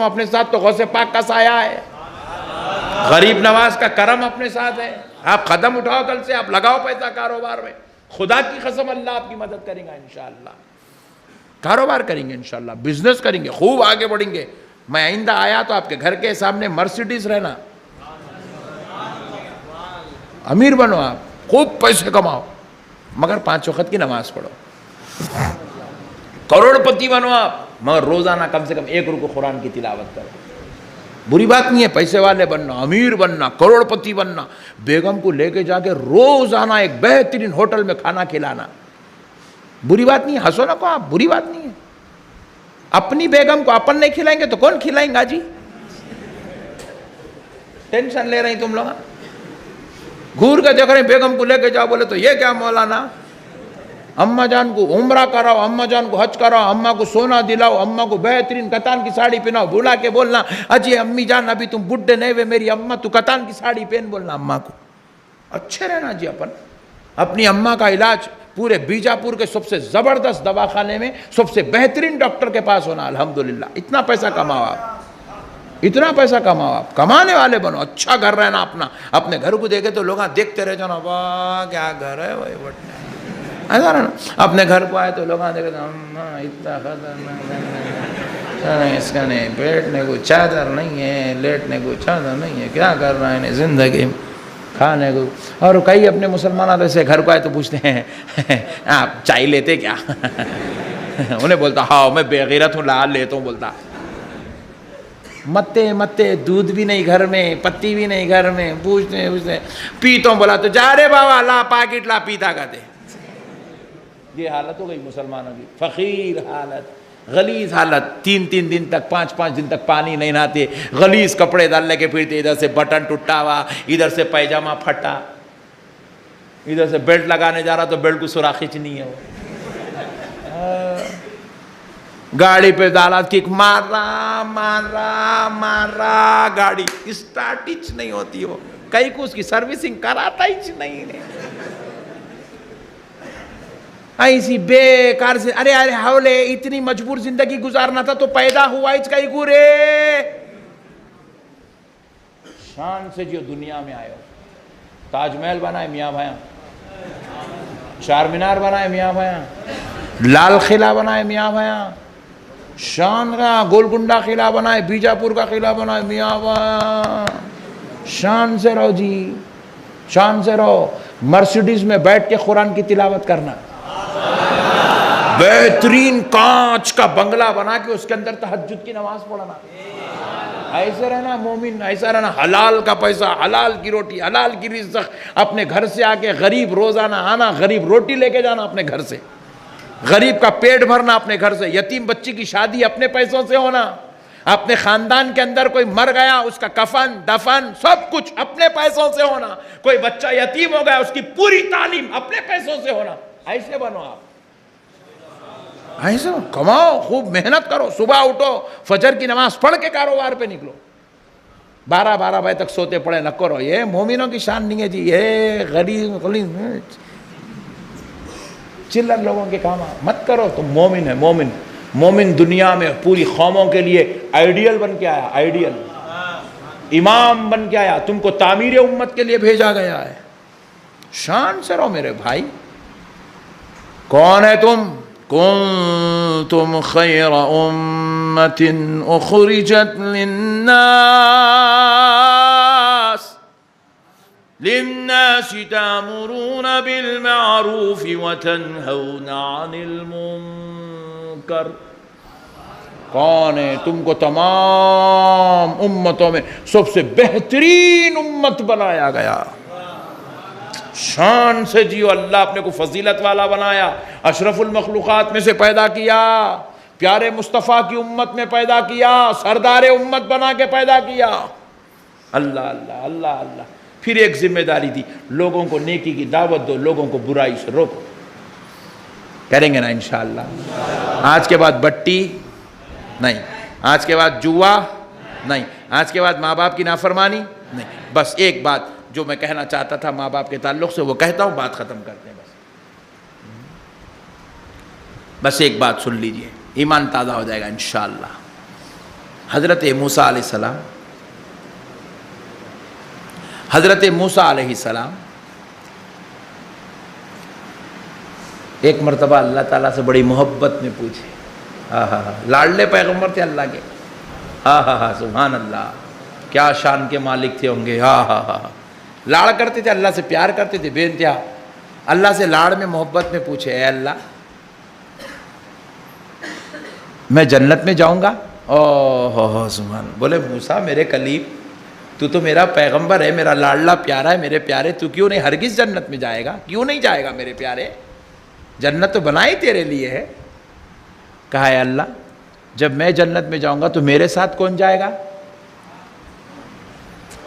اپنے ساتھ تو غوث پاک کا سایہ ہے، غریب نواز کا کرم اپنے ساتھ ہے. آپ قدم اٹھاؤ کل سے، آپ لگاؤ پیسہ کاروبار میں، خدا کی قسم اللہ آپ کی مدد کرے گا انشاءاللہ. کاروبار کریں گے انشاءاللہ، بزنس کریں گے، خوب آگے بڑھیں گے. میں آئندہ آیا تو آپ کے گھر کے سامنے مرسیڈیز رہنا، امیر بنو، آپ خوب پیسے کماؤ مگر 5 وقت کی نماز پڑھو. کروڑ پتی بنو آپ مگر روزانہ کم سے کم 1 رکوع قرآن کی تلاوت کرو. بری بات نہیں ہے پیسے والے بننا، امیر بننا، کروڑ پتی بننا. بیگم کو لے کے جا کے روزانہ ایک بہترین ہوٹل میں کھانا کھلانا، بری بات نہیں ہے. ہنسو نہ کو آپ، بری بات نہیں ہے. اپنی بیگم کو اپن نہیں کھلائیں گے تو کون کھلائیں گا جی؟ ٹینشن لے رہے ہیں تم لوگ. گور کے دیکھ رہے ہیں بیگم کو لے کے جاؤ، بولے تو یہ کیا مولانا، اماں جان کو عمرہ کراؤ، اماں جان کو حج کراؤ، اماں کو سونا دلاؤ، اماں کو بہترین کتان کی ساڑی پہناؤ. بلا کے بولنا اجی امی جان ابھی تم بڈھے نہیں ہوئے، میری اماں تو کتان کی ساڑی پہن، بولنا اماں کو. اچھے رہنا جی. اپنی اماں کا علاج پورے بیجاپور کے سب سے زبردست دواخانے میں سب سے بہترین ڈاکٹر کے پاس ہونا. الحمدللہ اتنا پیسہ کماؤ آپ، اتنا پیسہ کماؤ آپ، کمانے والے بنو. اچھا گھر رہنا اپنا. اپنے گھر کو دیکھے تو لوگ دیکھتے رہ جانا، واہ کیا گھر ہے وہی بٹنے. ایسا رہنا. اپنے گھر کو آئے تو لوگ دیکھتے اتنا خطرناک، اس کا نہیں بیٹھنے کو چادر نہیں ہے، لیٹنے کو چادر نہیں ہے، کیا کر رہا ہے زندگی میں کھانے کو. اور کئی اپنے مسلمان ایسے گھر کو آئے تو پوچھتے ہیں آپ چائے لیتے کیا؟ انہیں بولتا ہاں میں بے غیرت ہوں، لا لیتا ہوں. بولتا متے دودھ بھی نہیں گھر میں، پتی بھی نہیں گھر میں. پوچھتے پیتا ہوں. بولا تو جا رے بابا لا پاکٹ لا، پیتا کہتے. یہ حالت ہو گئی مسلمانوں کی، فقیر حالت، غلیظ حالت. 3 دن تک 5 دن تک پانی نہیں نہاتے، غلیظ کپڑے ڈال لے کے پھرتے. ادھر سے بٹن ٹوٹا ہوا، ادھر سے پیجامہ پھٹا، ادھر سے بیلٹ لگانے جا رہا تو بیلٹ کو سوراخ کھینچنی ہے. گاڑی پہ ڈالا کک، مار رہا گاڑی اسٹارٹ ہی نہیں ہوتی. ہو کئی کو اس کی سروسنگ کراتا ہی نہیں. ایسی بیکار سے ارے حولے اتنی مجبور زندگی گزارنا تھا تو پیدا ہوا اس کا گورے. شان سے جو دنیا میں آئے ہو، تاج محل بنائے میاں بھائیاں، چار مینار بنائے میاں بھائیاں، لال قلعہ بنائے میاں بھائیاں، شان کا گولکنڈہ قلعہ بنائے، بیجاپور کا قلعہ بنائے میاں بھائیاں. شان سے رہو جی، شان سے رہو. مرسیڈیز میں بیٹھ کے قرآن کی تلاوت کرنا، بہترین کانچ کا بنگلہ بنا کے اس کے اندر تہجد کی نماز پڑھنا. ایسے رہنا مومن، ایسا رہنا. حلال کا پیسہ، حلال کی روٹی، حلال کی رزق. اپنے گھر سے آ کے غریب روزانہ آنا، غریب روٹی لے کے جانا اپنے گھر سے، غریب کا پیٹ بھرنا اپنے گھر سے. یتیم بچی کی شادی اپنے پیسوں سے ہونا. اپنے خاندان کے اندر کوئی مر گیا اس کا کفن دفن سب کچھ اپنے پیسوں سے ہونا. کوئی بچہ یتیم ہو گیا اس کی پوری تعلیم اپنے پیسوں سے ہونا. ایسے بنو آپ، ایسا کماؤ، خوب محنت کرو. صبح اٹھو، فجر کی نماز پڑھ کے کاروبار پہ نکلو. 12 بجے تک سوتے پڑے نہ کرو. یہ مومنوں کی شان نہیں ہے جی. یہ غلیظ چلر لوگوں کے کام مت کرو. تم مومن ہے. مومن دنیا میں پوری قوموں کے لیے آئیڈیل بن کے آیا، آئیڈیل امام بن کے آیا. تم کو تعمیر امت کے لیے بھیجا گیا ہے. شان سے رہو میرے بھائی. کون ہے تم؟ کنتم خیر امت اخرجت للناس تأمرون بالمعروف وتنہون عن المنکر. کون ہے؟ تم کو تمام امتوں میں سب سے بہترین امت بنایا گیا. شان سے جیو. اللہ اپنے کو فضیلت والا بنایا، اشرف المخلوقات میں سے پیدا کیا، پیارے مصطفیٰ کی امت میں پیدا کیا، سردار امت بنا کے پیدا کیا. اللہ اللہ اللہ اللہ. پھر ایک ذمہ داری دی، لوگوں کو نیکی کی دعوت دو، لوگوں کو برائی سے روکو. کریں گے نا انشاءاللہ. آج کے بعد بٹی نہیں، آج کے بعد جوا نہیں، آج کے بعد ماں باپ کی نافرمانی نہیں. بس ایک بات جو میں کہنا چاہتا تھا ماں باپ کے تعلق سے وہ کہتا ہوں، بات ختم کرتے ہیں. بس ایک بات سن لیجئے، ایمان تازہ ہو جائے گا انشاءاللہ. حضرت موسیٰ علیہ السلام، حضرت موسیٰ علیہ السلام ایک مرتبہ اللہ تعالیٰ سے بڑی محبت میں پوچھے، لاڈلے پیغمبر تھے اللہ کے، سبحان اللہ، کیا شان کے مالک تھے ہوں گے، لاڑ کرتے تھے اللہ سے، پیار کرتے تھے بے انتہا، اللہ سے لاڑ میں محبت میں پوچھے، اے اللہ میں جنت میں جاؤں گا؟ سبحان، بولے موسیٰ میرے کلیم، تو میرا پیغمبر ہے، میرا لاڈلا پیارا ہے، میرے پیارے، تو کیوں نہیں ہرگز جنت میں جائے گا؟ کیوں نہیں جائے گا میرے پیارے؟ جنت تو بنائی تیرے لیے ہے۔ کہا ہے اللہ جب میں جنت میں جاؤں گا تو میرے ساتھ کون جائے گا؟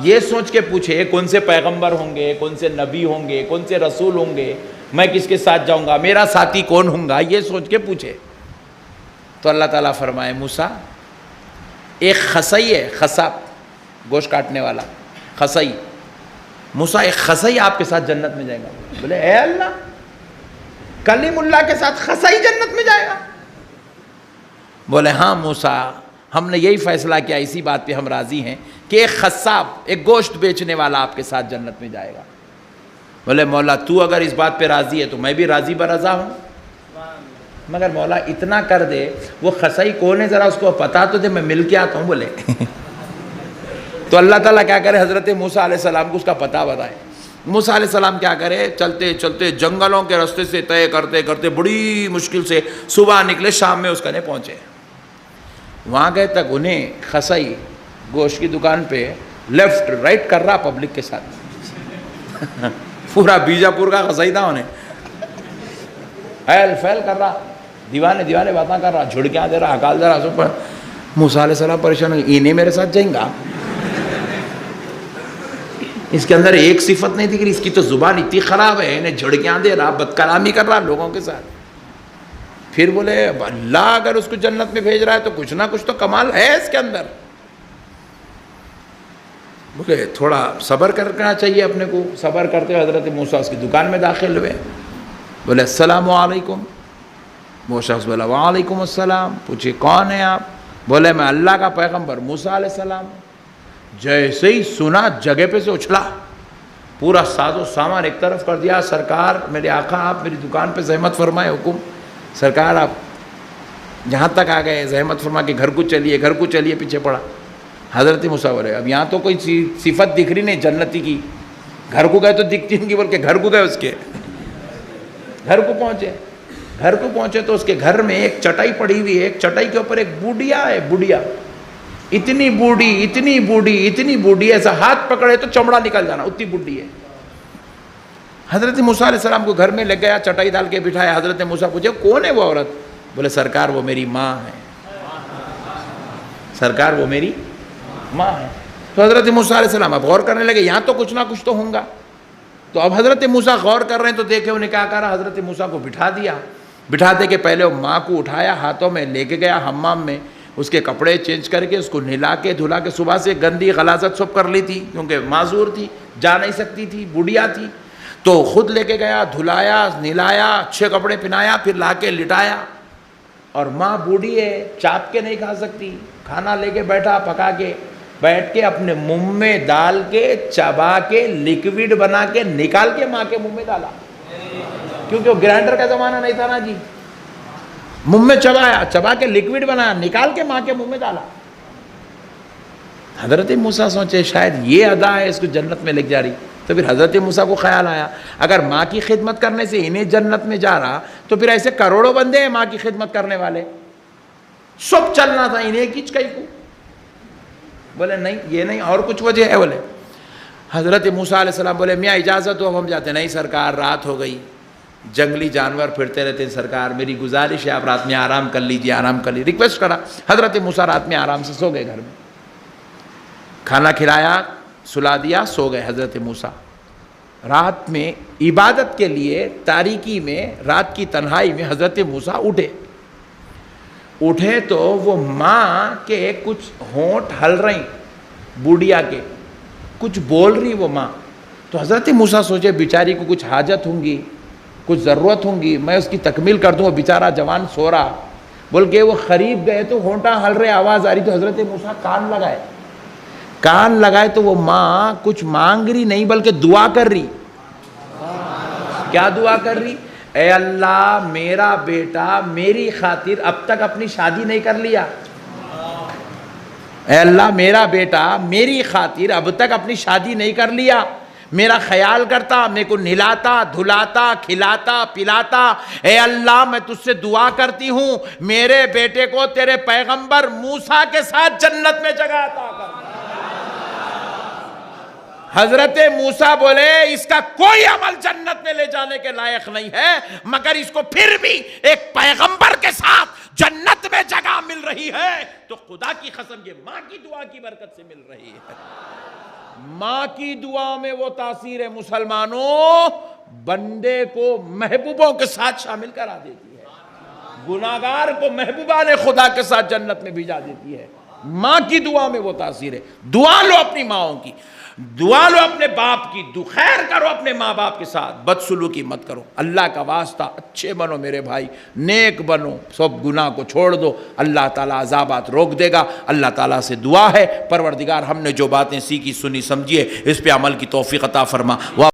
یہ سوچ کے پوچھے کون سے پیغمبر ہوں گے، کون سے نبی ہوں گے، کون سے رسول ہوں گے، میں کس کے ساتھ جاؤں گا، میرا ساتھی کون ہوں گا، یہ سوچ کے پوچھے۔ تو اللہ تعالیٰ فرمائے موسیٰ ایک خصی ہے، خصاب گوشت کاٹنے والا خصی، موسیٰ ایک خصی آپ کے ساتھ جنت میں جائے گا۔ بولے اے اللہ کلیم اللہ کے ساتھ خصی جنت میں جائے گا؟ بولے ہاں موسیٰ ہم نے یہی فیصلہ کیا، اسی بات پہ ہم راضی ہیں کہ ایک خصاب، ایک گوشت بیچنے والا آپ کے ساتھ جنت میں جائے گا۔ بولے مولا تو اگر اس بات پہ راضی ہے تو میں بھی راضی برضا ہوں، مگر مولا اتنا کر دے وہ خصی کون ہے ذرا اس کو پتا تو دے، میں مل کے آتا ہوں۔ بولے تو اللہ تعالیٰ کیا کرے، حضرت موسیٰ علیہ السلام کو اس کا پتہ بتائے۔ موسیٰ علیہ السلام کیا کرے، چلتے چلتے جنگلوں کے راستے سے طے کرتے کرتے بڑی مشکل سے صبح نکلے، شام میں اس کنے پہنچے۔ وہاں گئے تک انہیں خصی گوشت کی دکان پہ لیفٹ رائٹ کر رہا پبلک کے ساتھ، پورا بیجاپور کا خصی تھا، انہیں ایل فیل کر رہا، دیوانے باتاں کر رہا، جھڑکیاں دے رہا، ہکال دے رہا سب پر۔ موسیٰ علیہ السلام پریشان ہو گئے، انہیں میرے ساتھ جائیں گا؟ اس کے اندر ایک صفت نہیں دکھ رہی، اس کی تو زبان اتنی خراب ہے، انہیں جھڑکیاں دے رہا، بد کلامی کر رہا لوگوں کے ساتھ۔ پھر بولے اللہ اگر اس کو جنت میں بھیج رہا ہے تو کچھ نہ کچھ تو کمال ہے اس کے اندر۔ بولے تھوڑا صبر کرنا چاہیے اپنے کو۔ صبر کرتے ہوئے حضرت موسیٰ اس کی دکان میں داخل ہوئے۔ بولے السلام علیکم۔ وہ شخص بولا وعلیکم السلام۔ پوچھے کون ہیں آپ؟ بولے میں اللہ کا پیغمبر موسیٰ علیہ السلام۔ جیسے ہی سنا جگہ پہ سے اچھلا، پورا ساز و سامان ایک طرف کر دیا۔ سرکار میرے آقا آپ میری دکان پہ زحمت فرمائے، حکم سرکار آپ جہاں تک آ گئے، زحمت فرما کے گھر کو چلیے، پیچھے پڑا۔ حضرت موسیٰ بولے اب یہاں تو کوئی صفت دکھ رہی نہیں جنتی کی، گھر کو گئے تو دکھتی ان کی، بول کے گھر کو گئے، اس کے گھر کو پہنچے تو اس کے گھر میں ایک چٹائی پڑی ہوئی ہے، ایک چٹائی کے اوپر ایک بوڑھیا ہے، بوڑھیا اتنی بوڑھی ایسا ہاتھ پکڑے تو چمڑا نکل جانا، اتنی بوڑھی ہے۔ حضرت موسیٰ علیہ السلام کو گھر میں لے گیا، چٹائی ڈال کے بٹھایا۔ حضرت موسیٰ پوچھے کون ہے وہ عورت؟ بولے سرکار وہ میری ماں ہے، سرکار وہ میری ماں ہے۔ تو حضرت موسیٰ علیہ السلام اب غور کرنے لگے، یہاں تو کچھ نہ کچھ تو ہوں گا۔ تو اب حضرت موسیٰ غور کر رہے ہیں تو دیکھے انہیں کیا کرا، حضرت موسیٰ کو بٹھا دیا۔ بٹھا دے کے پہلے وہ ماں کو اٹھایا، ہاتھوں میں لے کے گیا حمام میں، اس کے کپڑے چینج کر کے اس کو نہلا کے دھلا کے، صبح سے گندی غلاظت سب کر لی تھی کیونکہ معذور تھی، جا نہیں سکتی تھی، بوڑھیا تھی، تو خود لے کے گیا، دھلایا، نہلایا، اچھے کپڑے پہنایا، پھر لا کے لٹایا۔ اور ماں بوڑھی ہے، چاپ کے نہیں کھا سکتی، کھانا لے کے بیٹھا، پکا کے بیٹھ کے اپنے منہ میں ڈال کے چبا کے لیکوڈ بنا کے نکال کے ماں کے منہ میں ڈالا، کیونکہ وہ گرائنڈر کا زمانہ نہیں تھا نا جی۔ منہ میں چبایا، چبا کے لیکوڈ بنایا، نکال کے ماں کے منہ میں ڈالا۔ حضرت موسیٰ سوچے شاید یہ ادا ہے اس کو جنت میں لے جا رہی۔ تو پھر حضرت موسیٰ کو خیال آیا اگر ماں کی خدمت کرنے سے انہیں جنت میں جا رہا تو پھر ایسے کروڑوں بندے ہیں ماں کی خدمت کرنے والے، سب چلنا تھا انہیں کچھ کہیں کو۔ بولے نہیں یہ نہیں، اور کچھ وجہ ہے؟ بولے حضرت موسیٰ علیہ السلام بولے میاں اجازت ہو اب ہم جاتے ہیں۔ نہیں سرکار رات ہو گئی، جنگلی جانور پھرتے رہتے ہیں، سرکار میری گزارش ہے آپ رات میں آرام کر لیجیے، آرام کر لیجیے، ریکویسٹ کرا۔ حضرت موسیٰ رات میں آرام سے سو گئے، گھر میں کھانا کھلایا، سلا دیا، سو گئے۔ حضرت موسیٰ رات میں عبادت کے لیے تاریکی میں، رات کی تنہائی میں حضرت موسیٰ اٹھے تو وہ ماں کے کچھ ہونٹ ہل رہی، بوڑھیا کے کچھ بول رہی وہ ماں۔ تو حضرت موسیٰ سوچے بیچاری کو کچھ حاجت ہوں گی، کچھ ضرورت ہوں گی، میں اس کی تکمیل کر دوں، وہ بیچارہ جوان سو رہا۔ بول کے وہ قریب گئے تو ہونٹا ہل رہے، آواز آ رہی، تو حضرت موسیٰ کان لگائے تو وہ ماں کچھ مانگ رہی نہیں بلکہ دعا کر رہی. کیا دعا کر رہی؟ اے اللہ میرا بیٹا میری خاطر اب تک اپنی شادی نہیں کر لیا. اے اللہ میرا بیٹا میری خاطر اب تک اپنی شادی نہیں کر لیا، میرا خیال کرتا، میرے کو نہلاتا دھلاتا کھلاتا پلاتا. اے اللہ میں تجھ سے دعا کرتی ہوں میرے بیٹے کو تیرے پیغمبر موسیٰ کے ساتھ جنت میں جگہ عطا کر. حضرت موسیٰ بولے اس کا کوئی عمل جنت میں لے جانے کے لائق نہیں ہے، مگر اس کو پھر بھی ایک پیغمبر کے ساتھ جنت میں جگہ مل رہی ہے تو خدا کی قسم یہ ماں کی دعا کی برکت سے مل رہی ہے. ماں کی دعا میں وہ تاثیر ہے مسلمانوں، بندے کو محبوبوں کے ساتھ شامل کرا دیتی ہے، گناہگار کو محبوبہ نے خدا کے ساتھ جنت میں بھیجا دیتی ہے. ماں کی دعا میں وہ تاثیر ہے. دعا لو اپنی ماؤں کی، دعا لو اپنے باپ کی، خیر کرو اپنے ماں باپ کے ساتھ، بدسلوکی مت کرو. اللہ کا واسطہ اچھے بنو میرے بھائی، نیک بنو، سب گناہ کو چھوڑ دو، اللہ تعالیٰ عذابات روک دے گا. اللہ تعالیٰ سے دعا ہے پروردگار ہم نے جو باتیں سیکھی سنی سمجھیے اس پہ عمل کی توفیق عطا فرما.